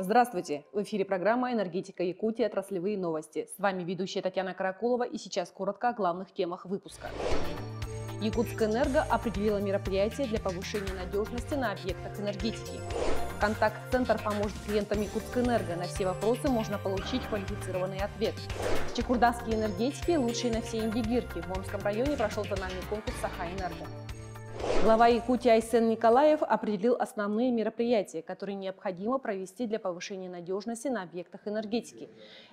Здравствуйте! В эфире программа «Энергетика Якутии. Отраслевые новости». С вами ведущая Татьяна Каракулова, и сейчас коротко о главных темах выпуска. Якутскэнерго определила мероприятия для повышения надежности на объектах энергетики. Контакт-центр поможет клиентам Якутскэнерго. На все вопросы можно получить квалифицированный ответ. Чекурдасские энергетики лучшие на все индигирки. В Омском районе прошел тональный конкурс «Саха-Энерго». Глава Якутии Айсен Николаев определил основные мероприятия, которые необходимо провести для повышения надежности на объектах энергетики.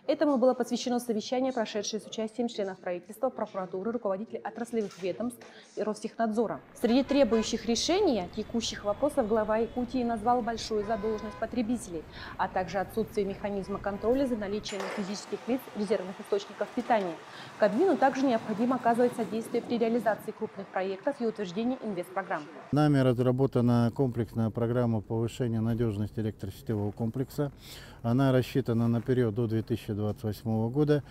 Этому было посвящено совещание, прошедшее с участием членов правительства, прокуратуры, руководителей отраслевых ведомств и Ростехнадзора. Среди требующих решения текущих вопросов глава Якутии назвал большую задолженность потребителей, а также отсутствие механизма контроля за наличием у физических лиц резервных источников питания. Кабмину также необходимо оказывать содействие при реализации крупных проектов и утверждении инвестпрограмм. Нами разработана комплексная программа повышения надежности электросетевого комплекса. Она рассчитана на период до 2028 года.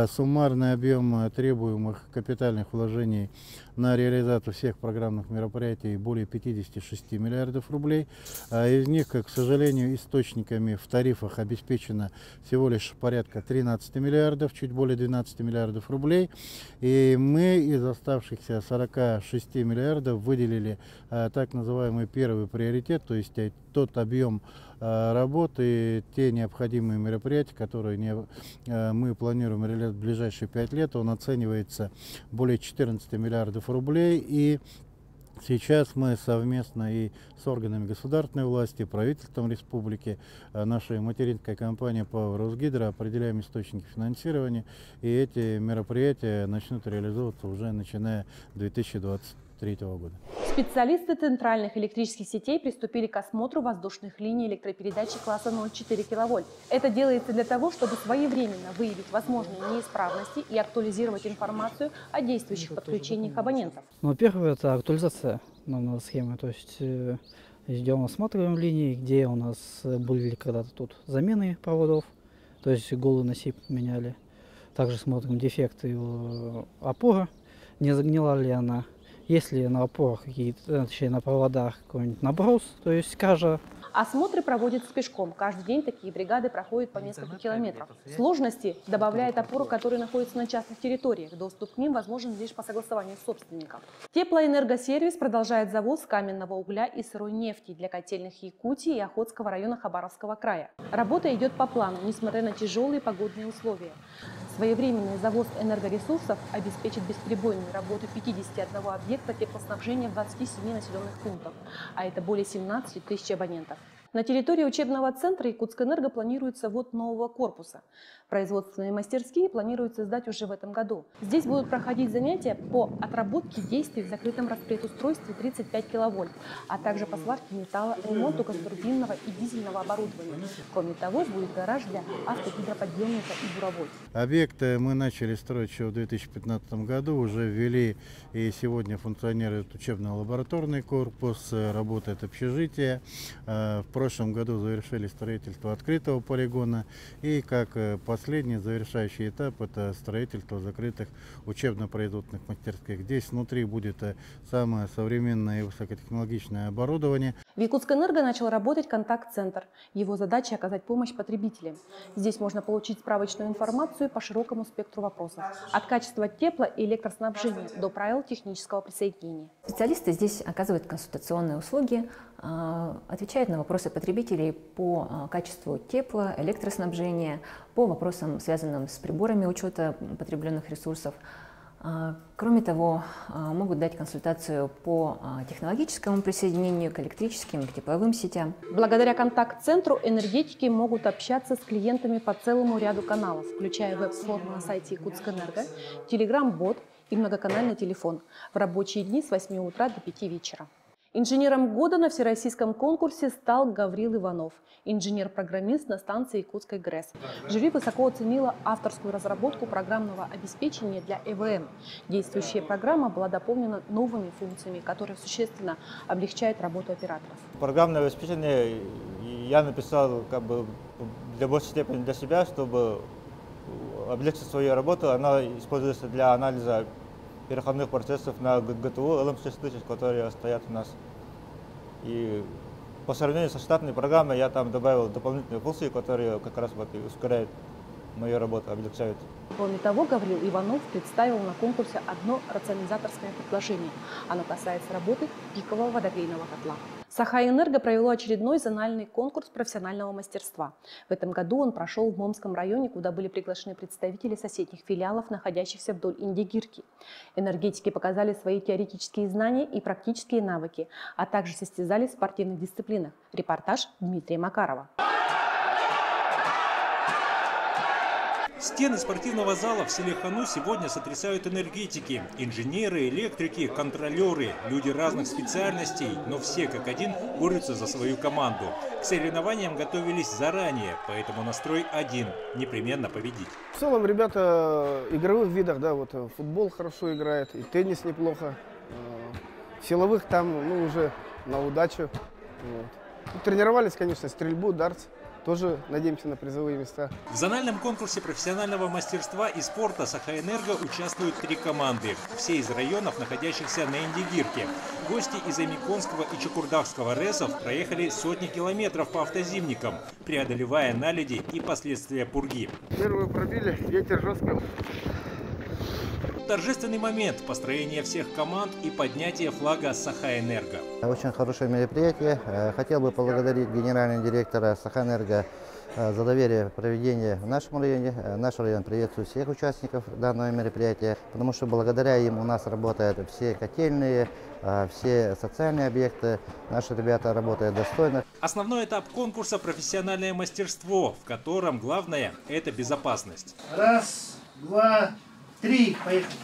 Суммарный объем требуемых капитальных вложений на реализацию всех программных мероприятий более 56 миллиардов рублей. Из них, к сожалению, источниками в тарифах обеспечено всего лишь порядка 13 миллиардов, чуть более 12 миллиардов рублей. И мы из оставшихся 46 миллиардов выделили так называемый первый приоритет, то есть тот объем работы, те необходимые мероприятия, которые мы планируем реализовать в ближайшие 5 лет. Он оценивается более 14 миллиардов рублей. И сейчас мы совместно и с органами государственной власти, правительством республики, нашей материнской компанией по Росгидро определяем источники финансирования. И эти мероприятия начнут реализовываться уже начиная с 2023 года. Специалисты центральных электрических сетей приступили к осмотру воздушных линий электропередачи класса 0,4 кВт. Это делается для того, чтобы своевременно выявить возможные неисправности и актуализировать информацию о действующих подключениях абонентов. Первое – это актуализация номерной схемы. То есть идем, осматриваем линии, где у нас были когда-то тут замены проводов, то есть голый насип меняли. Также смотрим дефекты опоры, не загнила ли она. Если на опорах какие-то, точнее на проводах какой-нибудь наброс, то есть кажа. Осмотры проводятся пешком. Каждый день такие бригады проходят по несколько километров. Сложности добавляет опоры, которые находятся на частных территориях. Доступ к ним возможен лишь по согласованию с собственником. Теплоэнергосервис продолжает завоз каменного угля и сырой нефти для котельных Якутии и Охотского района Хабаровского края. Работа идет по плану, несмотря на тяжелые погодные условия. Своевременный завоз энергоресурсов обеспечит бесперебойную работу 51 объекта теплоснабжения в 27 населенных пунктах, а это более 17 тысяч абонентов. На территории учебного центра Якутскэнерго планируется ввод нового корпуса. Производственные мастерские планируется сдать уже в этом году. Здесь будут проходить занятия по отработке действий в закрытом распредустройстве 35 кВт, а также по сварке металла, ремонту газотурбинного и дизельного оборудования. Кроме того, будет гараж для автогидроподъемника и буровой. Объекты мы начали строить еще в 2015 году, уже ввели, и сегодня функционирует учебно-лабораторный корпус, работает общежитие. В прошлом году завершили строительство открытого полигона, и как последний завершающий этап это строительство закрытых учебно-производственных мастерских. Здесь внутри будет самое современное и высокотехнологичное оборудование. В Якутскэнерго начал работать контакт-центр. Его задача – оказать помощь потребителям. Здесь можно получить справочную информацию по широкому спектру вопросов. От качества тепла и электроснабжения до правил технического присоединения. Специалисты здесь оказывают консультационные услуги, отвечают на вопросы потребителей по качеству тепла, электроснабжения, по вопросам, связанным с приборами учета потребленных ресурсов. Кроме того, могут дать консультацию по технологическому присоединению к электрическим и к тепловым сетям. Благодаря контакт-центру энергетики могут общаться с клиентами по целому ряду каналов, включая веб-форму на сайте Якутскэнерго, телеграм-бот и многоканальный телефон в рабочие дни с 8 утра до 5 вечера. Инженером года на всероссийском конкурсе стал Гаврил Иванов, инженер-программист на станции Якутской ГРЭС. Жюри высоко оценило авторскую разработку программного обеспечения для ЭВМ. Действующая программа была дополнена новыми функциями, которые существенно облегчают работу операторов. Программное обеспечение я написал для большей степени для себя, чтобы облегчить свою работу. Она используется для анализа переходных процессов на ГТУ LM6000, которые стоят у нас. И по сравнению со штатной программой я там добавил дополнительные функции, которые как раз вот и ускоряют мою работу, облегчают. Кроме того, Гаврил Иванов представил на конкурсе одно рационализаторское предложение. Оно касается работы пикового водопийного котла. Сахаэнерго провело очередной зональный конкурс профессионального мастерства. В этом году он прошел в Момском районе, куда были приглашены представители соседних филиалов, находящихся вдоль Индигирки. Энергетики показали свои теоретические знания и практические навыки, а также состязались в спортивных дисциплинах. Репортаж Дмитрия Макарова. Стены спортивного зала в селе Хану сегодня сотрясают энергетики. Инженеры, электрики, контролеры, люди разных специальностей, но все как один борются за свою команду. К соревнованиям готовились заранее, поэтому настрой один – непременно победить. В целом ребята в игровых видах, да, вот футбол хорошо играет, и теннис неплохо. В силовых там, ну, уже на удачу. Вот. Тренировались, конечно, стрельбу, дартс. Тоже надеемся на призовые места. В зональном конкурсе профессионального мастерства и спорта Сахаэнерго участвуют 3 команды. Все из районов, находящихся на Индигирке. Гости из Амиконского и Чукурдахского РЭСов проехали сотни километров по автозимникам, преодолевая наледи и последствия пурги. Первую пробили, ветер жестко. Торжественный момент – построение всех команд и поднятие флага Сахаэнерго. Очень хорошее мероприятие. Хотел бы поблагодарить генерального директора Сахаэнерго за доверие проведения в нашем районе. Наш район приветствует всех участников данного мероприятия, потому что благодаря им у нас работают все котельные, все социальные объекты. Наши ребята работают достойно. Основной этап конкурса – профессиональное мастерство, в котором главное – это безопасность. Раз, два, 3, поехали.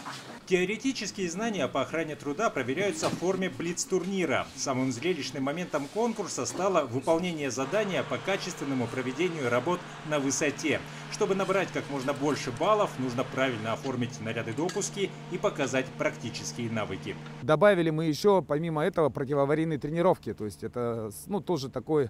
Теоретические знания по охране труда проверяются в форме блиц-турнира. Самым зрелищным моментом конкурса стало выполнение задания по качественному проведению работ на высоте. Чтобы набрать как можно больше баллов, нужно правильно оформить наряды допуски и показать практические навыки. Добавили мы еще, помимо этого, противоаварийные тренировки. То есть это, ну, тоже такой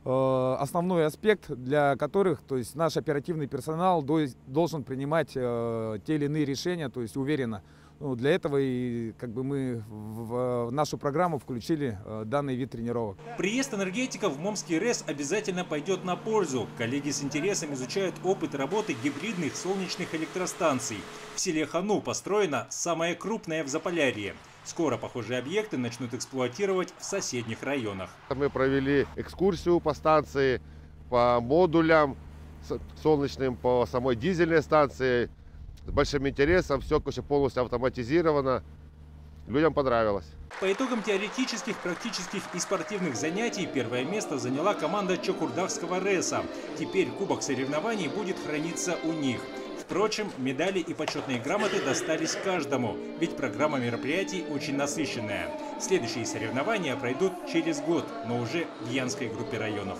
основной аспект, для которых, то есть, наш оперативный персонал должен принимать те или иные решения, то есть уверенно. Ну, для этого и как бы мы в нашу программу включили данный вид тренировок. Приезд энергетиков в Момский РЭС обязательно пойдет на пользу. Коллеги с интересом изучают опыт работы гибридных солнечных электростанций. В селе Хану построена самая крупная в Заполярье. Скоро похожие объекты начнут эксплуатировать в соседних районах. Мы провели экскурсию по станции, по модулям солнечным, по самой дизельной станции. С большим интересом, все полностью автоматизировано. Людям понравилось. По итогам теоретических, практических и спортивных занятий первое место заняла команда Чукурдахского РЭСа. Теперь кубок соревнований будет храниться у них. Впрочем, медали и почетные грамоты достались каждому, ведь программа мероприятий очень насыщенная. Следующие соревнования пройдут через год, но уже в Янской группе районов.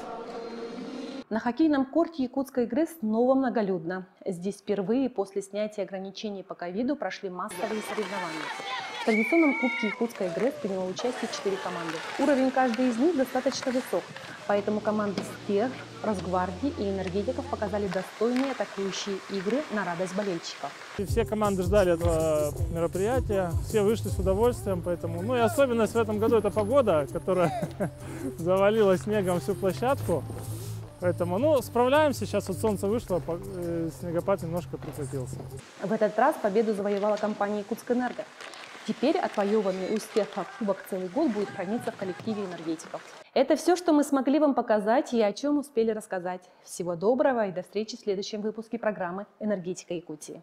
На хоккейном корте якутской игры снова многолюдно. Здесь впервые после снятия ограничений по ковиду прошли массовые соревнования. В традиционном кубке якутской игры приняло участие 4 команды. Уровень каждой из них достаточно высок, поэтому команды СТЕР, Росгвардии и энергетиков показали достойные атакующие игры на радость болельщиков. Все команды ждали этого мероприятия, все вышли с удовольствием, поэтому, ну и особенность в этом году это погода, которая завалила снегом всю площадку. Поэтому, ну, справляемся. Сейчас вот солнце вышло, снегопад немножко прекратился. В этот раз победу завоевала компания «Якутскэнерго». Теперь отвоеванный у СТЕРФа кубок целый год будет храниться в коллективе энергетиков. Это все, что мы смогли вам показать и о чем успели рассказать. Всего доброго и до встречи в следующем выпуске программы «Энергетика Якутии».